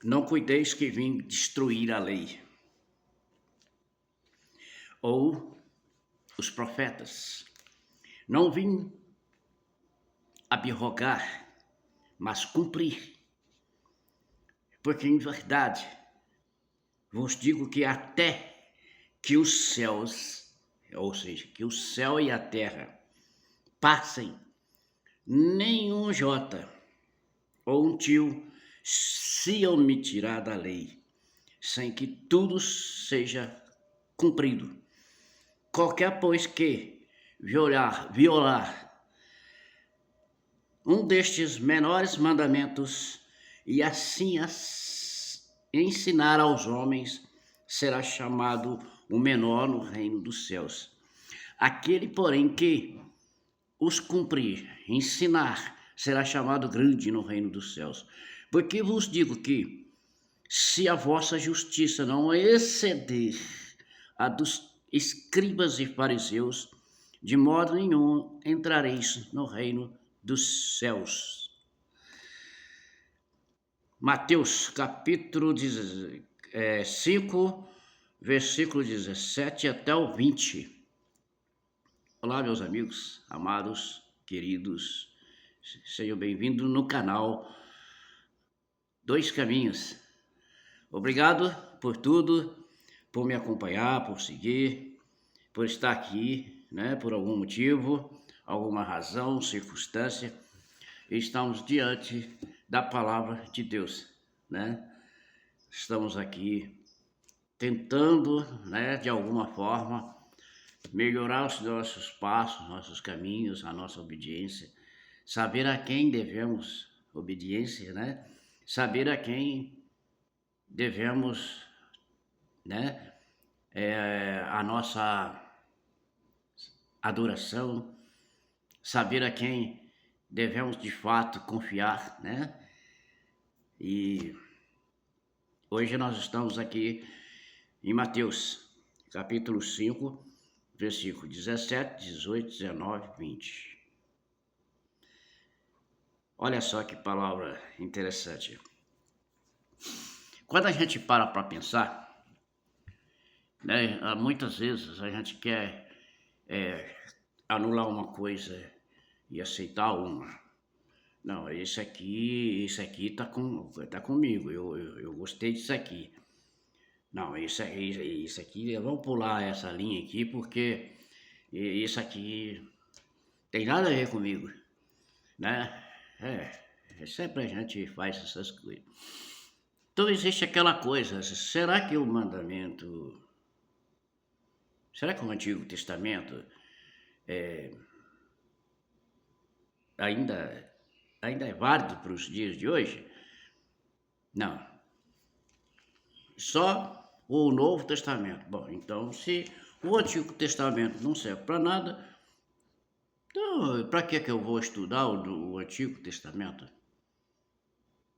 Não cuideis que vim destruir a lei, ou os profetas. Não vim abrogar, mas cumprir. Porque em verdade vos digo que até que os céus, ou seja, que o céu e a terra passem, nenhum jota ou um tio se omitirá da lei, sem que tudo seja cumprido. Qualquer, pois, que violar um destes menores mandamentos e assim ensinar aos homens, será chamado o menor no reino dos céus. Aquele, porém, que os cumprir, ensinar, será chamado grande no reino dos céus. Porque vos digo que, se a vossa justiça não exceder a dos escribas e fariseus, de modo nenhum entrareis no reino dos céus. Mateus capítulo 5, versículo 17 até o 20. Olá, meus amigos, amados, queridos, sejam bem-vindos no canal Dois Caminhos. Obrigado por tudo, por me acompanhar, por seguir, por estar aqui, né, por algum motivo, alguma razão, circunstância. Estamos diante da palavra de Deus, né? Estamos aqui tentando, né, de alguma forma, melhorar os nossos passos, nossos caminhos, a nossa obediência, saber a quem devemos obediência, né? Saber a quem devemos, né, a nossa adoração, saber a quem devemos de fato confiar, né? E hoje nós estamos aqui em Mateus, capítulo 5, versículo 17, 18, 19, 20. Olha só que palavra interessante. Quando a gente para pensar, né, muitas vezes a gente quer anular uma coisa e aceitar uma. Não, esse aqui tá comigo, eu gostei disso aqui. Não, isso aqui, vamos pular essa linha aqui, porque isso aqui tem nada a ver comigo, né? Sempre a gente faz essas coisas. Então existe aquela coisa, será que o mandamento, será que o Antigo Testamento ainda, ainda é válido para os dias de hoje? Não. Só o Novo Testamento. Bom, então se o Antigo Testamento não serve para nada, então para que eu vou estudar o Antigo Testamento?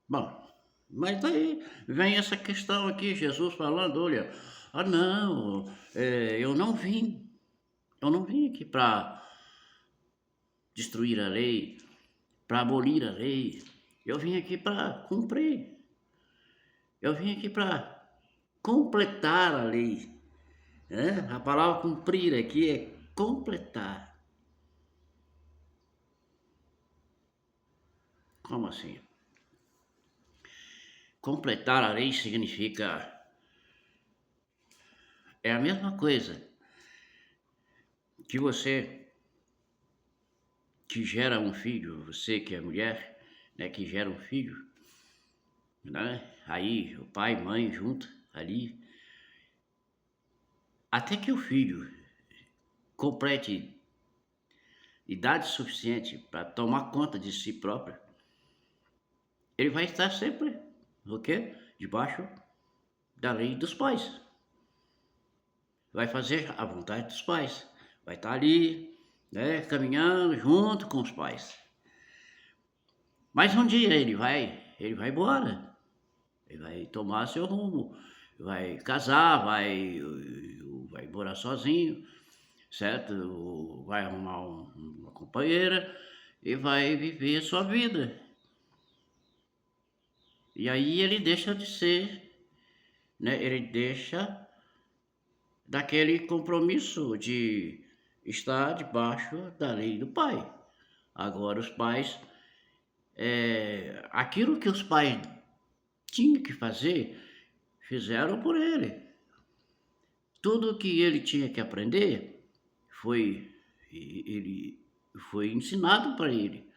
Bom, mas daí vem essa questão aqui, Jesus falando, olha, não, eu não vim aqui para destruir a lei, para abolir a lei, eu vim aqui para cumprir, eu vim aqui para completar a lei, né? A palavra cumprir aqui é completar. Como assim? Completar a lei significa, é a mesma coisa que você que gera um filho, você que é mulher, né, que gera um filho, né? Aí o pai e mãe junto ali, até que o filho complete idade suficiente para tomar conta de si próprio, ele vai estar sempre, o quê? Debaixo da lei dos pais. Vai fazer a vontade dos pais. Vai estar ali, né, caminhando junto com os pais. Mas um dia ele vai embora. Ele vai tomar seu rumo, vai casar, vai morar sozinho, certo? Vai arrumar uma companheira e vai viver a sua vida. E aí ele deixa de ser, né? Ele deixa daquele compromisso de estar debaixo da lei do pai. Agora os pais, aquilo que os pais tinham que fazer, fizeram por ele. Tudo que ele tinha que aprender foi ele foi ensinado para ele,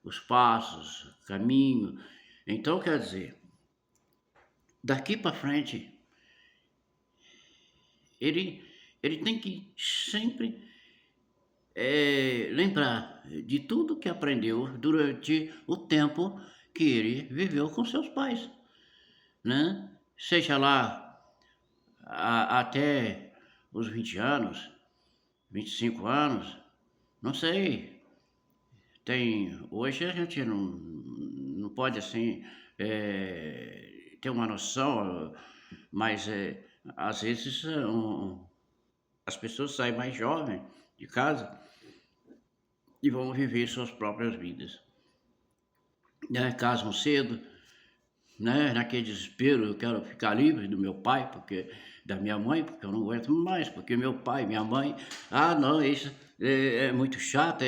os passos, o caminho. Então, quer dizer, daqui para frente, ele, ele tem que sempre lembrar de tudo que aprendeu durante o tempo que ele viveu com seus pais, né? Seja lá até os 20 anos, 25 anos, não sei. Hoje a gente não pode assim ter uma noção, mas às vezes as pessoas saem mais jovens de casa e vão viver suas próprias vidas, né? Casam cedo, né? Naquele desespero, eu quero ficar livre do meu pai, porque da minha mãe, porque eu não aguento mais, porque meu pai, minha mãe, não, isso é muito chato,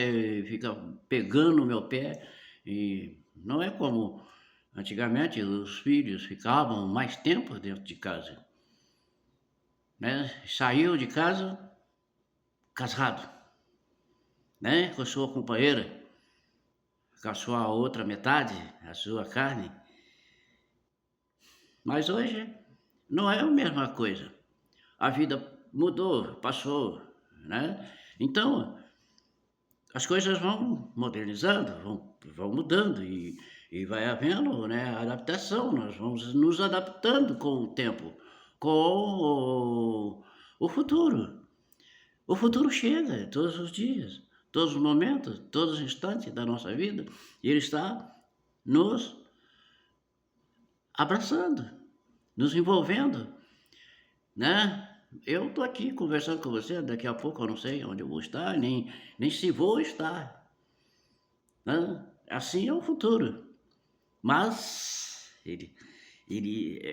fica pegando no meu pé, e não é como antigamente os filhos ficavam mais tempo dentro de casa, né? Saiu de casa casado, né? Com a sua companheira, com a sua outra metade, a sua carne. Mas hoje não é a mesma coisa. A vida mudou, passou, né? Então, as coisas vão modernizando, vão mudando e vai havendo, né, adaptação. Nós vamos nos adaptando com o tempo, com o futuro. O futuro chega todos os dias, todos os momentos, todos os instantes da nossa vida, e ele está nos abraçando, nos envolvendo, né? Eu estou aqui conversando com você, daqui a pouco eu não sei onde eu vou estar, nem se vou estar, né? Assim é o futuro, mas ele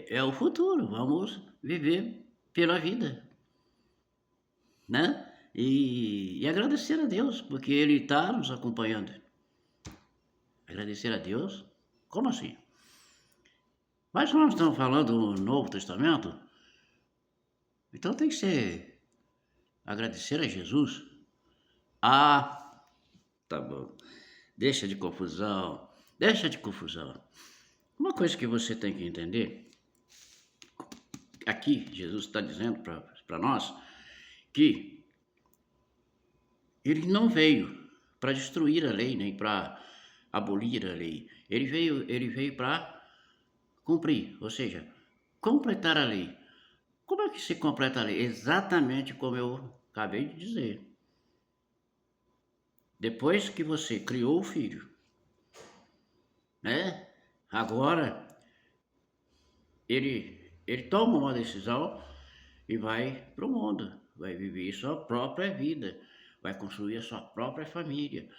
é o futuro, vamos viver pela vida, né? E agradecer a Deus, porque Ele está nos acompanhando. Agradecer a Deus? Como assim? Mas nós estamos falando do Novo Testamento, então tem que ser agradecer a Jesus. Ah, tá bom. Deixa de confusão, deixa de confusão. Uma coisa que você tem que entender, aqui Jesus está dizendo para nós que ele não veio para destruir a lei, nem para abolir a lei. Ele veio para cumprir, ou seja, completar a lei. Como é que se completa a lei? Exatamente como eu acabei de dizer. Depois que você criou o filho, né? Agora ele toma uma decisão e vai para o mundo, vai viver sua própria vida, vai construir a sua própria família.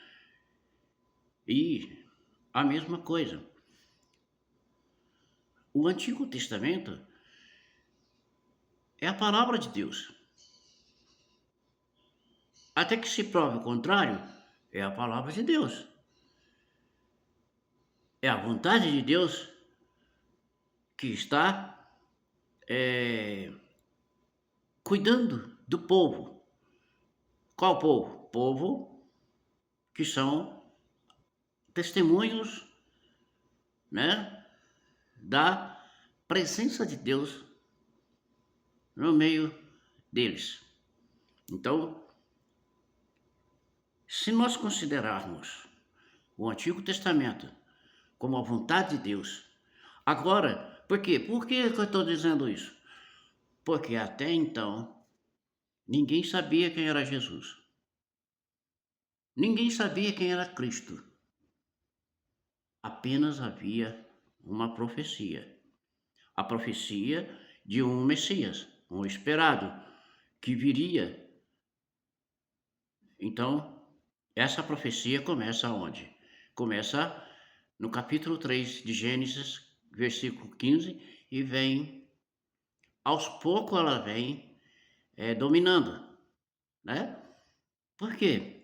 E a mesma coisa. O Antigo Testamento é a palavra de Deus. Até que se prove o contrário, é a palavra de Deus. É a vontade de Deus que está cuidando do povo. Qual povo? Povo que são testemunhos, né, da presença de Deus no meio deles. Então, se nós considerarmos o Antigo Testamento como a vontade de Deus, agora, por quê? Por que eu estou dizendo isso? Porque até então, ninguém sabia quem era Jesus. Ninguém sabia quem era Cristo. Apenas havia uma profecia. A profecia de um Messias, um esperado, que viria. Então, essa profecia começa onde? Começa no capítulo 3 de Gênesis, versículo 15, e vem, aos poucos ela vem dominando, né? Por quê?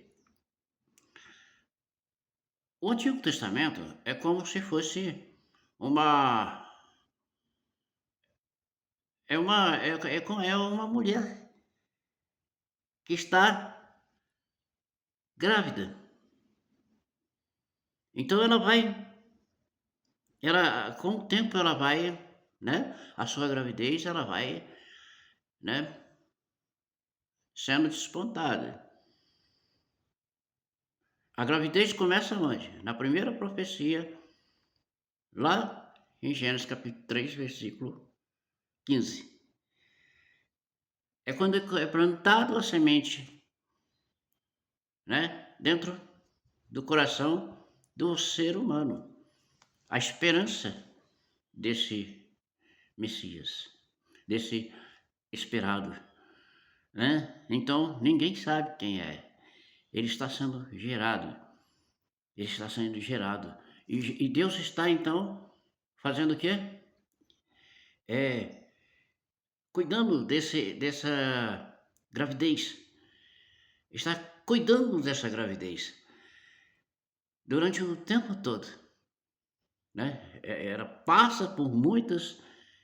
O Antigo Testamento é como se fosse uma é uma mulher que está grávida. Então ela com o tempo ela vai, né? A sua gravidez ela vai, né? Sendo despontada. A gravidez começa onde? Na primeira profecia, lá em Gênesis capítulo 3, versículo 15. É quando é plantado a semente, né? Dentro do coração do ser humano. A esperança desse Messias, desse esperado, né? Então ninguém sabe quem é. Ele está sendo gerado. Ele está sendo gerado. E Deus está então fazendo o quê? Cuidando dessa gravidez. Está cuidando dessa gravidez durante o tempo todo, né? Ela passa por muitas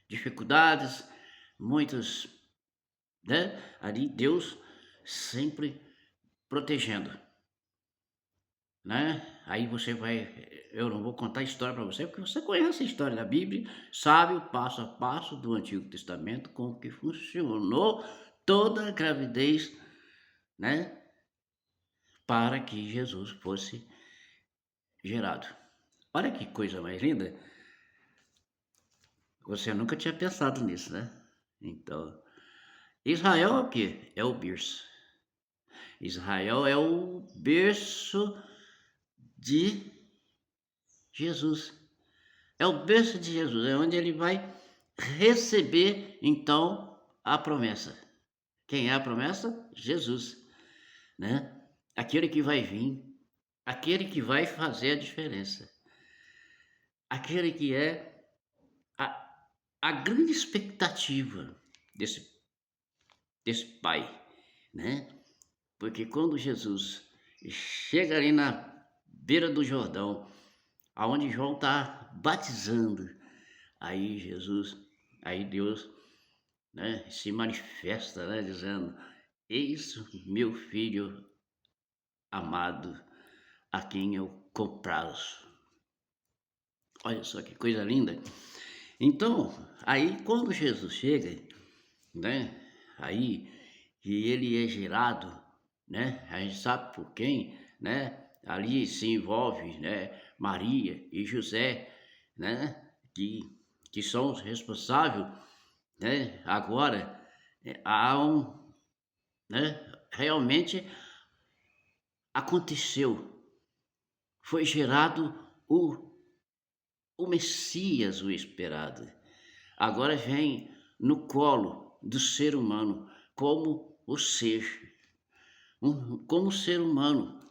dificuldades, muitas, né? Ali Deus sempre protegendo, né? Aí você vai, eu não vou contar a história para você, porque você conhece a história da Bíblia, sabe o passo a passo do Antigo Testamento, como que funcionou toda a gravidez, né? Para que Jesus fosse gerado. Olha que coisa mais linda. Você nunca tinha pensado nisso, né? Então, Israel é o quê? É o berço. Israel é o berço de Jesus. É o berço de Jesus, é onde ele vai receber então a promessa. Quem é a promessa? Jesus, né? Aquele que vai vir, aquele que vai fazer a diferença. Aquele que é a, a grande expectativa desse pai, né? Porque quando Jesus chega ali na beira do Jordão, aonde João está batizando, aí Jesus, aí Deus, né, se manifesta, né, dizendo: eis meu filho amado, a quem eu comprazo. Olha só que coisa linda. Então, aí quando Jesus chega, né, aí que ele é gerado, né, a gente sabe por quem, né, ali se envolve, né, Maria e José, né, que são os responsáveis, né, agora há né, realmente aconteceu, foi gerado o Messias, o esperado. Agora vem no colo do ser humano como o ser, como ser humano.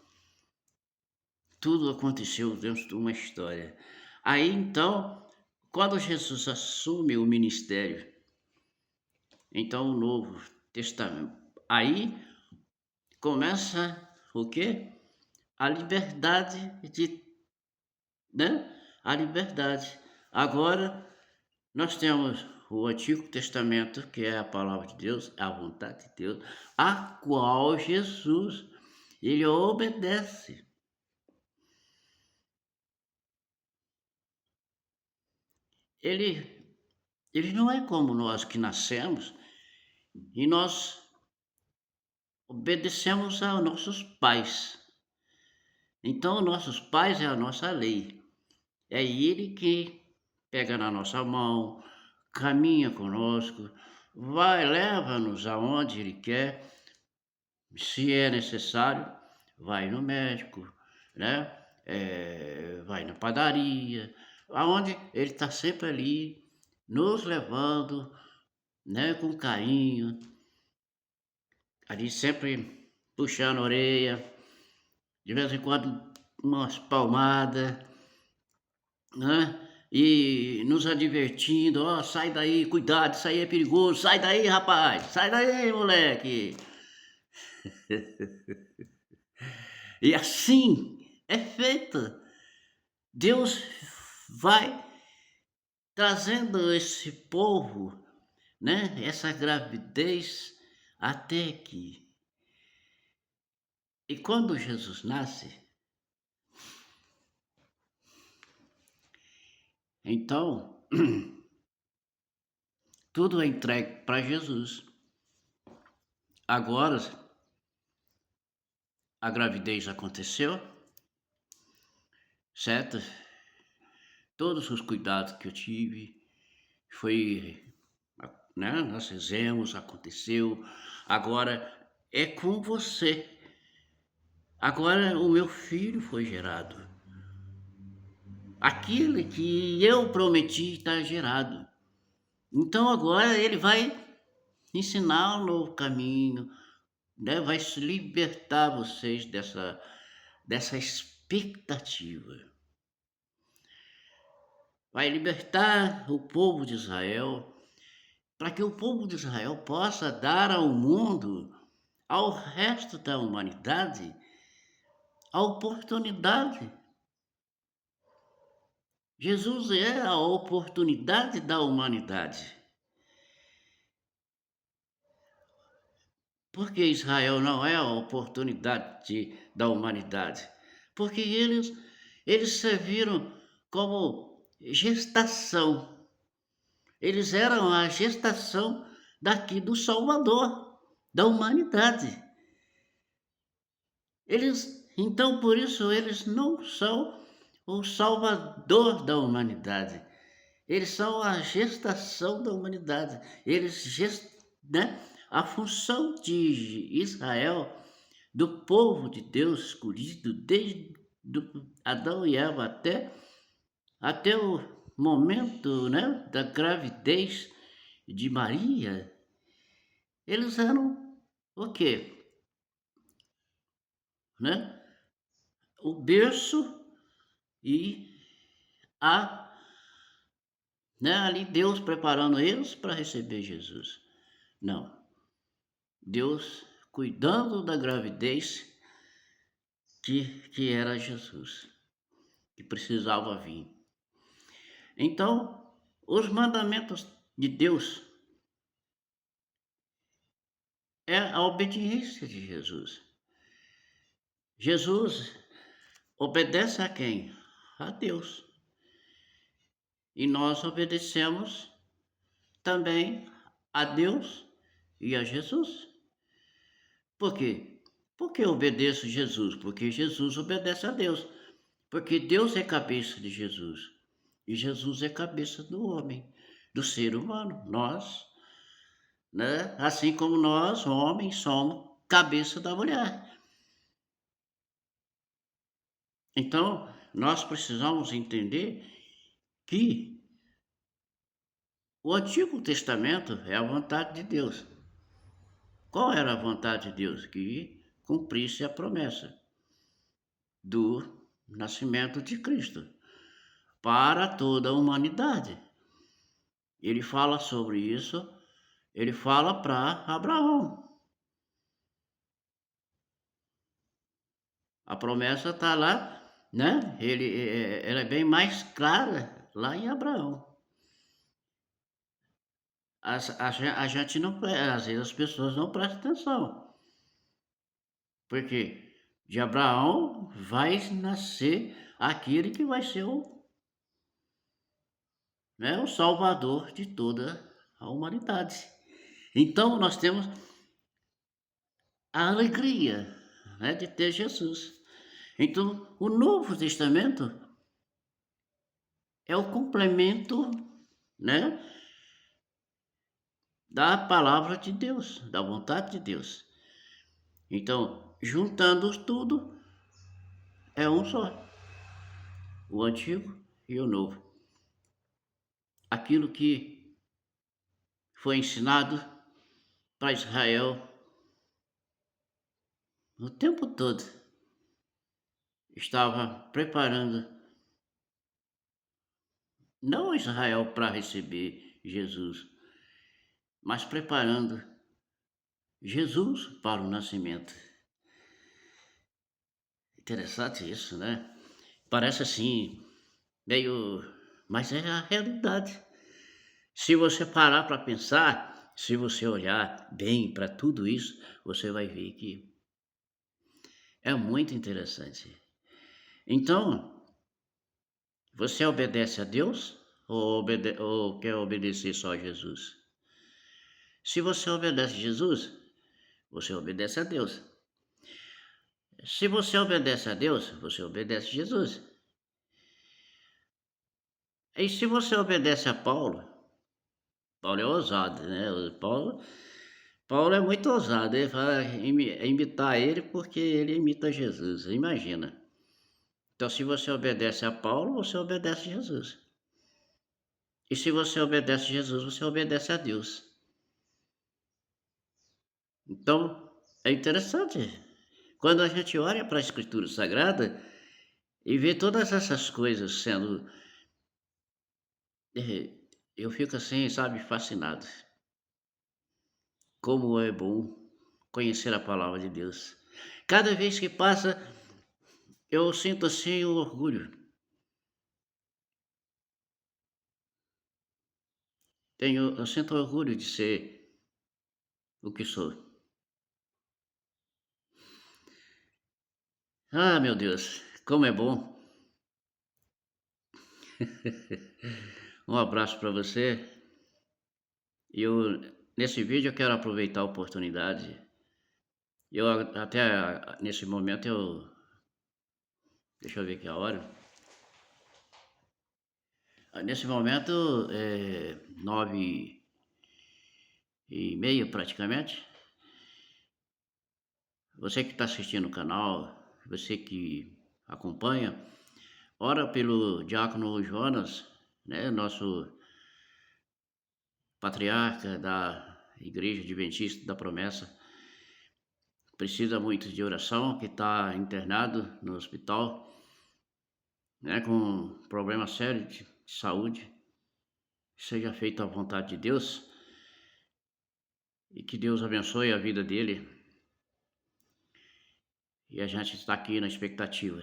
Tudo aconteceu dentro de uma história. Aí então, quando Jesus assume o ministério, então o Novo Testamento, aí começa o quê? A liberdade de, né? A liberdade. Agora nós temos o Antigo Testamento, que é a palavra de Deus, a vontade de Deus, a qual Jesus ele obedece. Ele, ele não é como nós que nascemos e nós obedecemos aos nossos pais. Então, nossos pais é a nossa lei. É ele que pega na nossa mão, caminha conosco, vai, leva-nos aonde ele quer. Se é necessário, vai no médico, né? Vai na padaria, aonde ele está sempre ali, nos levando, né? Com carinho, ali sempre puxando a orelha, de vez em quando umas palmadas, né? e nos advertindo, ó, sai daí, cuidado, isso aí é perigoso, sai daí, rapaz, sai daí, moleque. E assim é feito. Deus vai trazendo esse povo, né, essa gravidez até aqui. E quando Jesus nasce, então tudo é entregue para Jesus. Agora a gravidez aconteceu, certo? Todos os cuidados que eu tive foi, né? Nós fizemos, aconteceu. Agora é com você. Agora o meu filho foi gerado. Aquilo que eu prometi está gerado. Então agora ele vai ensinar um novo caminho, né? Vai se libertar vocês dessa expectativa. Vai libertar o povo de Israel, para que o povo de Israel possa dar ao mundo, ao resto da humanidade, a oportunidade. Jesus é a oportunidade da humanidade. Por que Israel não é a oportunidade da humanidade? Porque eles serviram como gestação. Eles eram a gestação daqui do Salvador, da humanidade. Então por isso eles não são o Salvador da humanidade. Eles são a gestação da humanidade. Né? A função de Israel, do povo de Deus escolhido desde Adão e Eva até o momento, né, da gravidez de Maria, eles eram o quê? Né? O berço e a, né, ali Deus preparando eles para receber Jesus. Não. Deus cuidando da gravidez que era Jesus, que precisava vir. Então, os mandamentos de Deus é a obediência de Jesus. Jesus obedece a quem? A Deus. E nós obedecemos também a Deus e a Jesus. Por quê? Porque eu obedeço a Jesus, porque Jesus obedece a Deus. Porque Deus é cabeça de Jesus. E Jesus é cabeça do homem, do ser humano. Nós, né? Assim como nós, homens, somos cabeça da mulher. Então, nós precisamos entender que o Antigo Testamento é a vontade de Deus. Qual era a vontade de Deus? Que cumprisse a promessa do nascimento de Cristo para toda a humanidade. Ele fala sobre isso, ele fala para Abraão. A promessa está lá, né? Ela é bem mais clara lá em Abraão. A gente não, às vezes as pessoas não prestam atenção. Porque de Abraão vai nascer aquele que vai ser né, o Salvador de toda a humanidade. Então nós temos a alegria, né, de ter Jesus. Então o Novo Testamento é o complemento, né, da palavra de Deus, da vontade de Deus. Então, juntando tudo, é um só, o antigo e o novo. Aquilo que foi ensinado para Israel o tempo todo, estava preparando não Israel para receber Jesus, mas preparando Jesus para o nascimento. Interessante isso, né? Parece assim, meio. Mas é a realidade. Se você parar para pensar, se você olhar bem para tudo isso, você vai ver que é muito interessante. Então, você obedece a Deus ou quer obedecer só a Jesus? Se você obedece a Jesus, você obedece a Deus. Se você obedece a Deus, você obedece a Jesus. E se você obedece a Paulo, Paulo é ousado, né? Paulo é muito ousado, ele fala imitar ele porque ele imita Jesus, imagina. Então, se você obedece a Paulo, você obedece a Jesus. E se você obedece a Jesus, você obedece a Deus. Então, é interessante. Quando a gente olha para a Escritura Sagrada e vê todas essas coisas sendo. Eu fico assim, sabe, fascinado. Como é bom conhecer a palavra de Deus. Cada vez que passa, eu sinto assim um orgulho. Eu sinto orgulho de ser o que sou. Ah, meu Deus, como é bom. Um abraço para você. Nesse vídeo eu quero aproveitar a oportunidade. Até nesse momento deixa eu ver aqui a hora. Nesse momento é 9h30 praticamente. Você que está assistindo o canal, você que acompanha, ora pelo Diácono Jonas, né, nosso patriarca da Igreja Adventista da Promessa. Precisa muito de oração, que está internado no hospital, né, com problema sério de saúde. Seja feita a vontade de Deus e que Deus abençoe a vida dele. E a gente está aqui na expectativa.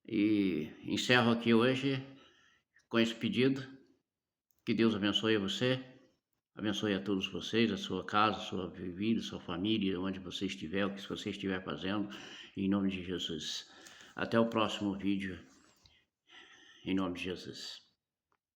E encerro aqui hoje com esse pedido. Que Deus abençoe você, abençoe a todos vocês, a sua casa, a sua vida, a sua família, onde você estiver, o que você estiver fazendo, em nome de Jesus. Até o próximo vídeo, em nome de Jesus.